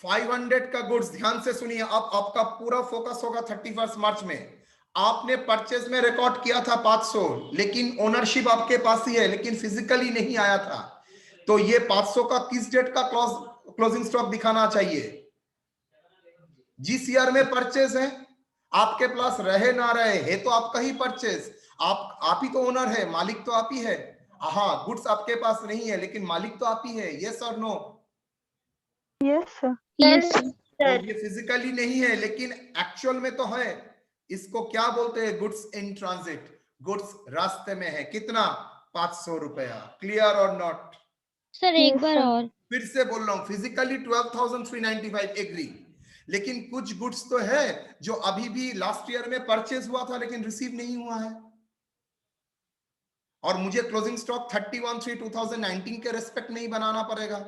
500 का गुड्स, ध्यान से सुनिए, अब आपका पूरा फोकस होगा 31 मार्च में। आपने परचेज में रिकॉर्ड किया था 500, लेकिन ओनरशिप आपके पास ही है, लेकिन फिजिकली नहीं आया था, तो ये 500 का किस डेट का क्लोजिंग स्टॉक दिखाना चाहिए? जिस ईयर में परचेज है, आपके पास रहे ना रहे, है तो आपका ही परचेज, आप ही तो ओनर है, मालिक तो आप ही है। हाँ, गुड्स आपके पास नहीं है, लेकिन मालिक तो आप ही है। यस और no? Yes, sir. Yes, sir तो ये फिजिकली नहीं है, लेकिन एक्चुअल में तो है। इसको क्या बोलते हैं? गुड्स इन ट्रांजिट, गुड्स रास्ते में है। कितना? 500 रुपया। क्लियर और नॉट? सर एक Yes, बार sir. और। फिर से बोल रहा हूं, फिजिकली 12,395 एग्री, लेकिन कुछ गुड्स तो है जो अभी भी लास्ट ईयर में परचेज हुआ था लेकिन रिसीव नहीं हुआ है, और मुझे क्लोजिंग स्टॉक 31/3/2019 के रेस्पेक्ट नहीं बनाना पड़ेगा,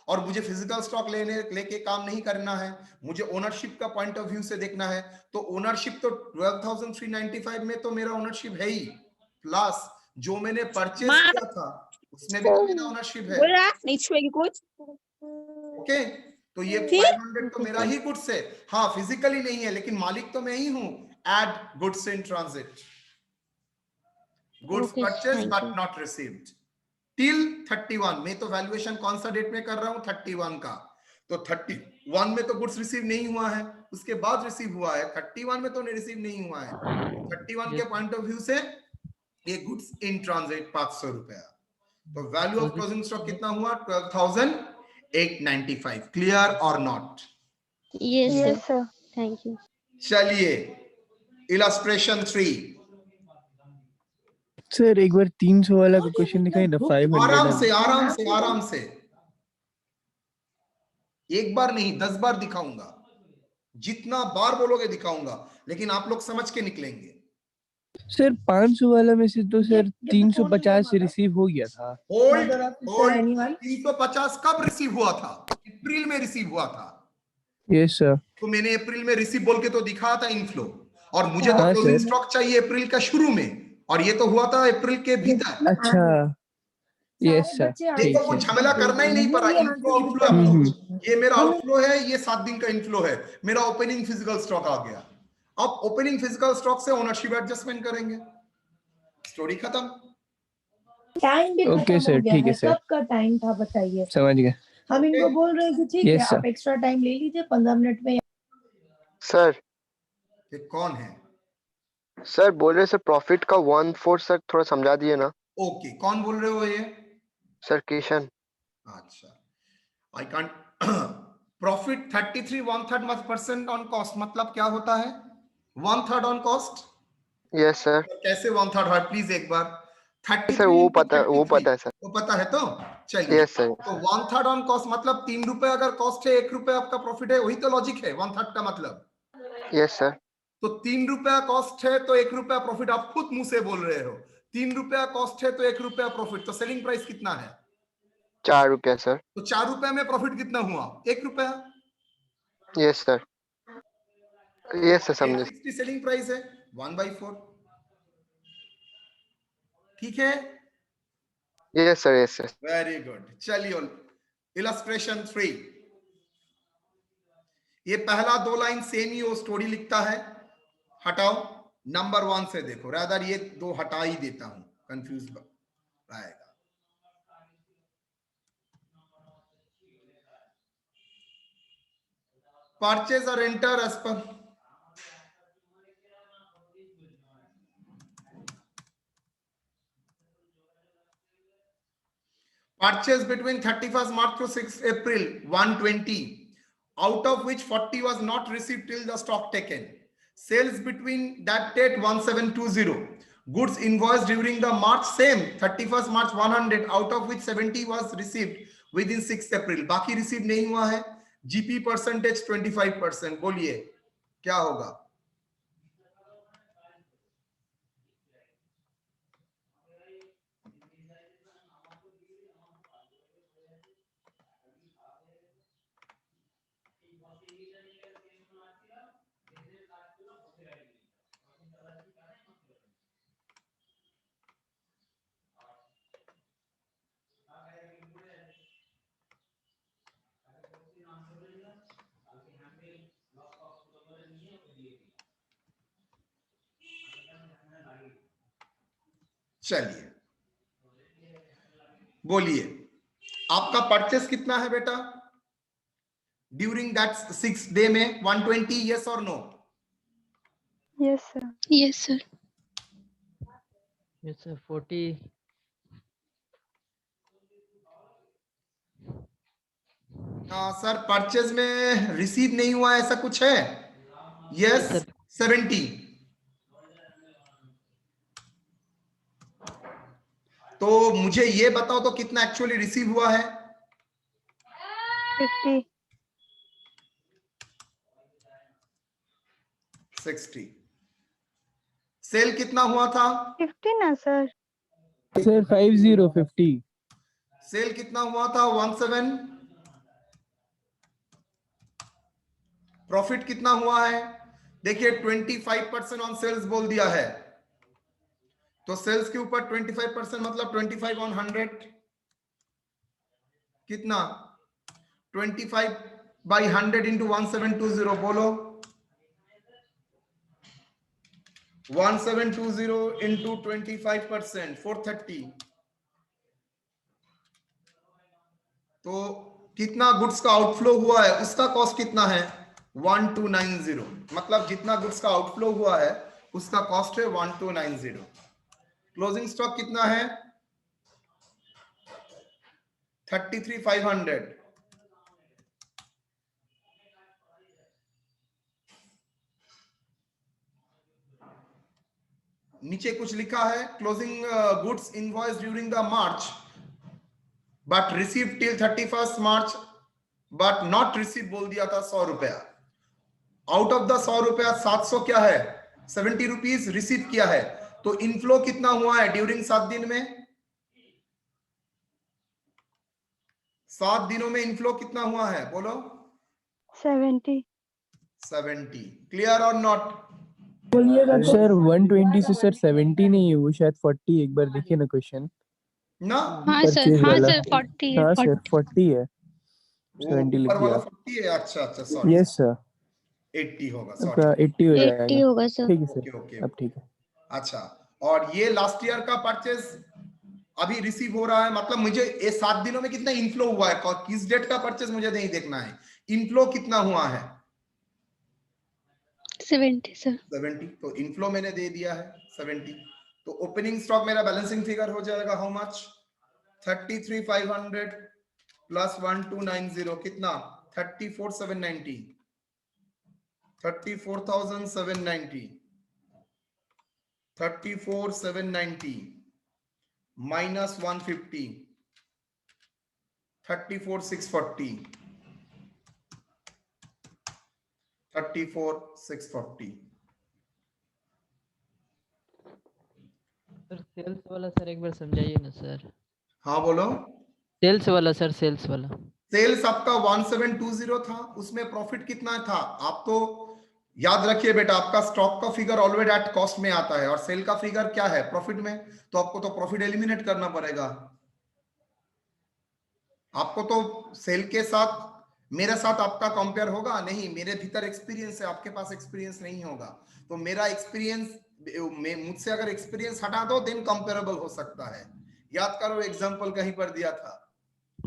और मुझे फिजिकल स्टॉक लेके काम नहीं करना है, मुझे ओनरशिप का पॉइंट ऑफ व्यू से देखना है। तो ओनरशिप तो 12,395 में तो मेरा ओनरशिप है ही, प्लस जो मैंने परचेज किया था उसमें भी तो मेरा ओनरशिप है। ओके, तो ये 500 तो मेरा ही गुड्स है। हाँ, फिजिकली नहीं है, लेकिन मालिक तो मैं ही हूं। Add goods in transit, goods Okay, purchase thank but you. Not received till 31। मैं तो वैल्यूएशन कौन सा डेट में कर रहा हूं? 31 का। तो 31 में तो गुड्स रिसीव नहीं हुआ है, उसके बाद रिसीव हुआ है। 31 में तो नहीं रिसीव नहीं हुआ है, 31 के पॉइंट ऑफ व्यू से ये गुड्स इन ट्रांजिट 500 रुपया। तो वैल्यू ऑफ क्लोजिंग स्टॉक कितना हुआ? 12,895। क्लियर और not? Yes, Yes, sir. sir. Thank you. चलिए, इलस्ट्रेशन 3। सर एक बार 300 वाला का क्वेश्चन दिखाई ना, 500 आराम से आराम से आराम से, एक बार नहीं 10 बार दिखाऊंगा, जितना बार बोलोगे दिखाऊंगा, लेकिन आप लोग समझ के निकलेंगे। सर 500 वाला में से तो सर 350 से रिसीव हो गया था। होल्ड 350 कब रिसीव हुआ था? अप्रैल में रिसीव हुआ था। Yes sir. तो मैंने अप्रैल में रिसीव बोल के तो दिखाया था इनफ्लो, और मुझे तो हाँ, क्लोजिंग सर। स्टॉक चाहिए अप्रैल का शुरू में, और ये तो हुआ था अप्रैल के भीतर। अच्छा, यस सर, ये ठीक तो है। कुछ झमेला करना ही नहीं पड़ा। इनफ्लो आउटफ्लो अप्रोच, ये मेरा आउटफ्लो है, ये 7 दिन का इनफ्लो है, मेरा ओपनिंग फिजिकल स्टॉक आ गया। अब ओपनिंग फिजिकल स्टॉक से ओनरशिप एडजस्टमेंट करेंगे, स्टोरी खत्म। टाइम भी ओके खत्म सर, हो गया ठीक है है। सर। कब का टाइम था बताइए? समझ गए। हम इनको बोल रहे हैं कि ठीक Yes, है sir. आप एक्स्ट्रा टाइम ले लीजिए 15 मिनट में। सर ये कौन है? सर बोल रहे सर प्रॉफिट का 1/4 सर थोड़ा समझा दिए ना। ओके, कौन बोल रहे हो ये? सर किशन। अच्छा, I can't. Profit 33 1/3% on cost, मतलब क्या होता है? 1/3 ऑन कॉस्ट। Yes sir. कैसे 1/3 है? प्लीज एक बार। 33 सर वो पता है सर। वो पता है तो चलिए। Yes sir. तो 1/3 ऑन कॉस्ट मतलब 3 रुपए अगर कॉस्ट है, 1 रुपए आपका प्रॉफिट है, वही तो लॉजिक है 1/3 का मतलब। Yes sir. तो 3 रुपया कॉस्ट है तो 1 रुपया प्रॉफिट, आप खुद मुंह से बोल रहे हो। 3 रुपया कॉस्ट है तो 1 रुपया प्रॉफिट, तो सेलिंग प्राइस कितना है? 4 रुपया सर। तो 4 रुपए में प्रॉफिट कितना हुआ? 1 रुपया। Yes sir. यस सर समझे। 860 सेलिंग प्राइस है, 1/4। ठीक है? Yes sir. Yes sir. Very good. चलिए, इलस्ट्रेशन 3। ये पहला 2 लाइन सेम ही वो स्टोरी लिखता है, हटाओ। नंबर 1 से देखो, रादर ये 2 हटा ही देता हूं, कंफ्यूज आएगा। परचेज और एंटर एज पर purchase between 31st March to 6th April 120, out of which 40 was not received till the stock taken. Sales between that date 1720. Goods invoiced during the March same 31st March 100, out of which 70 was received with in 6 अप्रैल, बाकी receive नहीं हुआ है। GP percentage 25%, बोलिए क्या होगा? चलिए बोलिए, आपका परचेस कितना है बेटा ड्यूरिंग दैट 6 डे में? 120, यस और no? Yes, sir. Yes sir. Yes, sir. 40. Sir purchase में रिसीव नहीं हुआ ऐसा कुछ है? Yes, Sir. 70। तो मुझे ये बताओ तो कितना एक्चुअली रिसीव हुआ है? 50. 60। सेल कितना हुआ था? 50 ना सर? सर 5050। सेल कितना हुआ था? 17। प्रॉफिट कितना हुआ है? देखिए 25% ऑन सेल्स बोल दिया है, तो सेल्स के ऊपर 25% मतलब 25 ऑन 100 कितना? 25 बाई 100 इंटू 1720, बोलो 1720 इंटू 25%, 430। तो कितना गुड्स का आउटफ्लो हुआ है, उसका कॉस्ट कितना है? 1290। मतलब जितना गुड्स का आउटफ्लो हुआ है उसका कॉस्ट है 1290। क्लोजिंग स्टॉक कितना है? 33,500। नीचे कुछ लिखा है, closing goods invoice during the March but receive till 31 March but not receive बोल दिया था 100 रुपया। आउट ऑफ द 100 रुपया 700 क्या है? 70 रुपीज रिसीव किया है। तो इनफ्लो कितना हुआ है ड्यूरिंग 7 दिन में? 7 दिनों में इनफ्लो कितना हुआ है बोलो? 70. 70। क्लियर और नॉट? बोलिएगा तो। सर 120 से सर 70 नहीं है, वो शायद 40। एक बार देखिए ना क्वेश्चन ना हाँ सर, परचेज हाँ वाला। सर 40 है, हाँ सर 40 है, वो 70 लिख ऊपर वाला दिया। 40 है। अच्छा अच्छा, सॉरी, यस सर, 80 होगा, आपका सॉरी। 80 हो 80 जाएगा। होगा सर। ठीक है ओके सर, ओके। अब ठीक है। अच्छा, और ये लास्ट ईयर का परचेस अभी रिसीव हो रहा है, मतलब मुझे ये 7 दिनों में कितना इनफ्लो हुआ है, किस डेट का परचेस मुझे नहीं देखना है, इनफ्लो कितना हुआ है? 70 सर। 70। तो इनफ्लो मैंने दे दिया है 70। तो ओपनिंग स्टॉक मेरा बैलेंसिंग फिगर हो जाएगा हाउ मच? 33,500 प्लस 1290 कितना? 34,790। 34,790 34,790 माइनस 150 34,640 34,640। सर सेल्स वाला सर एक बार समझाइए ना सर। हाँ बोलो। सेल्स वाला सर, सेल्स वाला। सेल्स आपका 1720 था, उसमें प्रॉफिट कितना था? आप तो याद रखिए बेटा, आपका स्टॉक का फिगर ऑलवेज एट कॉस्ट में आता है और सेल का फिगर क्या है? प्रॉफिट में। तो आपको तो प्रॉफिट एलिमिनेट करना पड़ेगा। आपको तो सेल के साथ मेरे साथ आपका कंपेयर होगा नहीं, मेरे भीतर एक्सपीरियंस है, आपके पास एक्सपीरियंस नहीं होगा। तो मेरा एक्सपीरियंस, मुझसे अगर एक्सपीरियंस हटा दो देन कंपेरेबल हो सकता है। याद करो, एग्जांपल कहीं पर दिया था।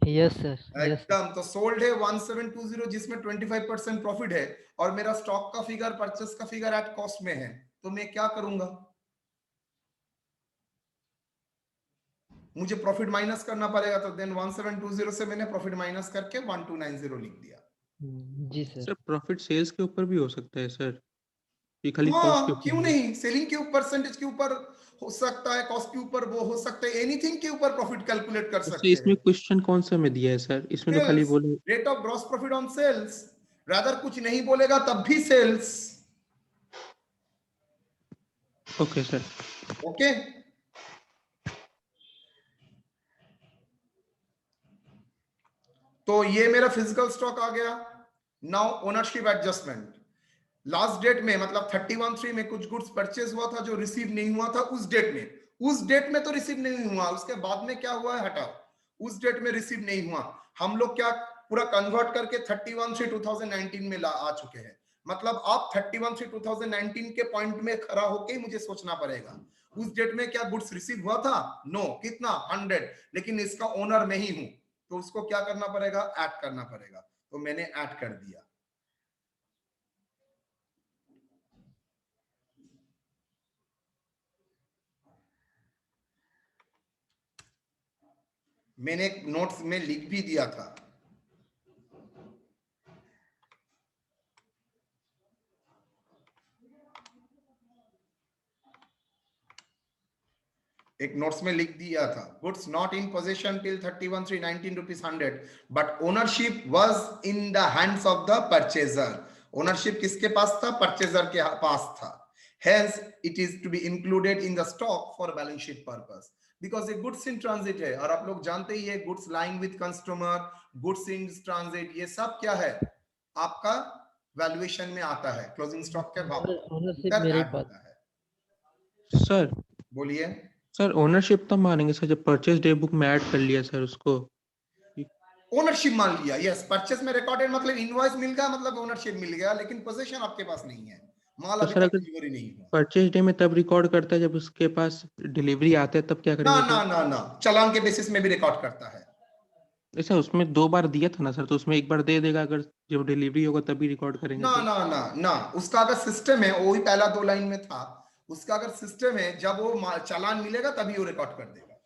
Yes sir, yes. एकदम। तो सोल्ड है 1720 जिसमें 25% प्रॉफिट है और मेरा स्टॉक का फिगर, परचेस का फिगर एट कॉस्ट में है, तो मैं क्या करूंगा? मुझे प्रॉफिट माइनस करना पड़ेगा। तो देन 1720 से मैंने प्रॉफिट माइनस करके 1290 लिख दिया। जी सर। सर प्रॉफिट सेल्स के ऊपर भी हो सकता है सर। ये खाली कॉस्ट के हाँ, ऊपर क्यों है। नहीं, सेलिंग के ऊपर, परसेंटेज के ऊपर हो सकता है, कॉस्ट के ऊपर वो हो सकता है, एनीथिंग के ऊपर प्रॉफिट कैलकुलेट कर अच्छा, सकते इसमें हैं। क्वेश्चन कौन सा में दिया है सर? इसमें तो खाली सेल्स, बोले rate of gross profit on sales, rather कुछ नहीं बोलेगा तब भी सेल्स। Okay sir. ओके, तो ये मेरा फिजिकल स्टॉक आ गया। Now ownership adjustment, last date में मतलब 31/3 में कुछ गुड्स परचेज हुआ था जो रिसीव नहीं हुआ था उस डेट में तो रिसीव नहीं हुआ, उसके बाद में क्या हुआ है हटाओ, उस डेट में रिसीव नहीं हुआ, हम लोग क्या पूरा कन्वर्ट करके 31/3/2019 में आ चुके हैं। मतलब आप 31/3/2019 के पॉइंट में खड़ा होके ही मुझे सोचना पड़ेगा उस डेट में क्या गुड्स रिसीव हुआ था। नो, कितना 100, लेकिन इसका ओनर नहीं हूं तो उसको क्या करना पड़ेगा, ऐड करना पड़ेगा, तो मैंने ऐड कर दिया। मैंने एक नोट्स में लिख भी दिया था, एक नोट्स में लिख दिया था, goods not in position till 31/3/19 rupees 100 but ownership was in the hands of the purchaser. Ownership किसके पास था, परचेजर के पास था, hence it is to be included in the stock for balance sheet purpose, because ये goods in transit है और आप लोग जानते ही है goods lying with customer, goods in transit, ये सब क्या है आपका वैल्यूएशन में आता है, क्लोजिंग स्टॉक के ओनरशिप भीतर मेरे ऐड पास। होता है। सर, बोलिए सर ओनरशिप तब मानेंगे सर जब परचेज डे बुक में ऐड कर लिया सर उसको। ओनरशिप मान लिया, यस, परचेस में रिकॉर्डेड मतलब इनवॉइस मिल गया, मतलब ओनरशिप मिल गया, लेकिन पोजीशन आपके पास नहीं है, माल तो अभी सर तक अगर डिलीवरी नहीं हुआ। परचेज डे में तब रिकॉर्ड करता है जब उसके पास डिलीवरी आता है, तब क्या ना करेंगे ना सर? ना ना, चालान के बेसिस में भी रिकॉर्ड करता है। ऐसा उसमें 2 बार दिया था ना सर, तो उसमें एक बार दे देगा, अगर जब डिलीवरी होगा तभी रिकॉर्ड करेंगे ना तो। ना ना ना, उसका अगर सिस्टम है, वही पहला 2 लाइन में था, उसका अगर सिस्टम है जब वो चालान मिलेगा तभी वो रिकॉर्ड कर देगा।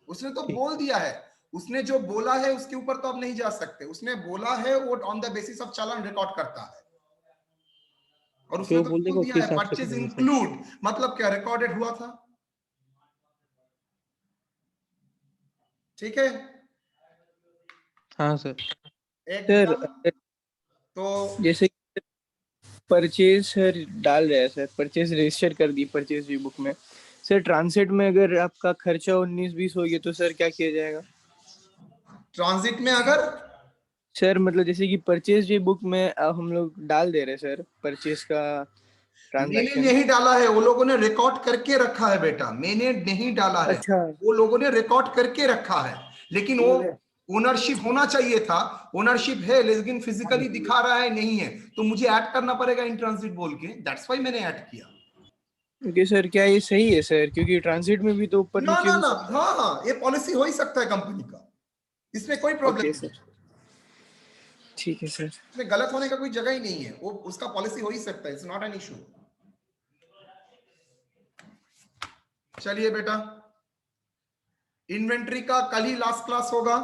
उसने तो ठीक। बोल दिया है, उसने जो बोला है उसके ऊपर तो अब नहीं जा सकते, उसने बोला है वो on the basis of challan record करता है, और उसने जो तो बोल देगा बोल उसके दिया है हिसाब से परचेज करेंगे सर। इंक्लूड, मतलब क्या रिकॉर्डेड हुआ था। ठीक है, हाँ सर। सर एकदम। तो जैसे परचेज सर डाल रहे हैं सर, परचेज रजिस्टर कर दी परचेज बुक में सर, ट्रांसिट में अगर आपका खर्चा 19-20 हो गया तो सर क्या किया जाएगा? ट्रांजिट में अगर सर मतलब जैसे कि परचेज बुक में हम लोग डाल दे रहे हैं सर परचेज का मैंने ट्रांजैक्शन। नहीं डाला है, वो लोगों ने रिकॉर्ड करके रखा है बेटा, मैंने नहीं डाला है, अच्छा, वो लोगों ने रिकॉर्ड करके रखा है, लेकिन वो ओनरशिप होना चाहिए था, ओनरशिप है लेकिन फिजिकली दिखा रहा है नहीं है, तो मुझे ऐड करना पड़ेगा इन ट्रांजिट बोल के, दैट्स व्हाई मैंने ऐड किया। ओके सर, क्या ये सही है सर? क्योंकि ट्रांजिट में भी तो ऊपर ना नीचे ना हो ना, सकता हाँ हाँ, ये पॉलिसी हो ही सकता है कंपनी का, इसमें कोई है। प्रॉब्लम ओके नहीं, सर, ठीक है सर। इसमें गलत होने का कोई जगह ही नहीं है, वो उसका पॉलिसी हो ही सकता है, इट्स नॉट एन इशू। चलिए बेटा, इन्वेंट्री का कल ही लास्ट क्लास होगा,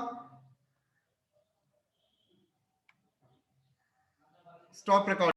स्टॉप रिकॉर्ड।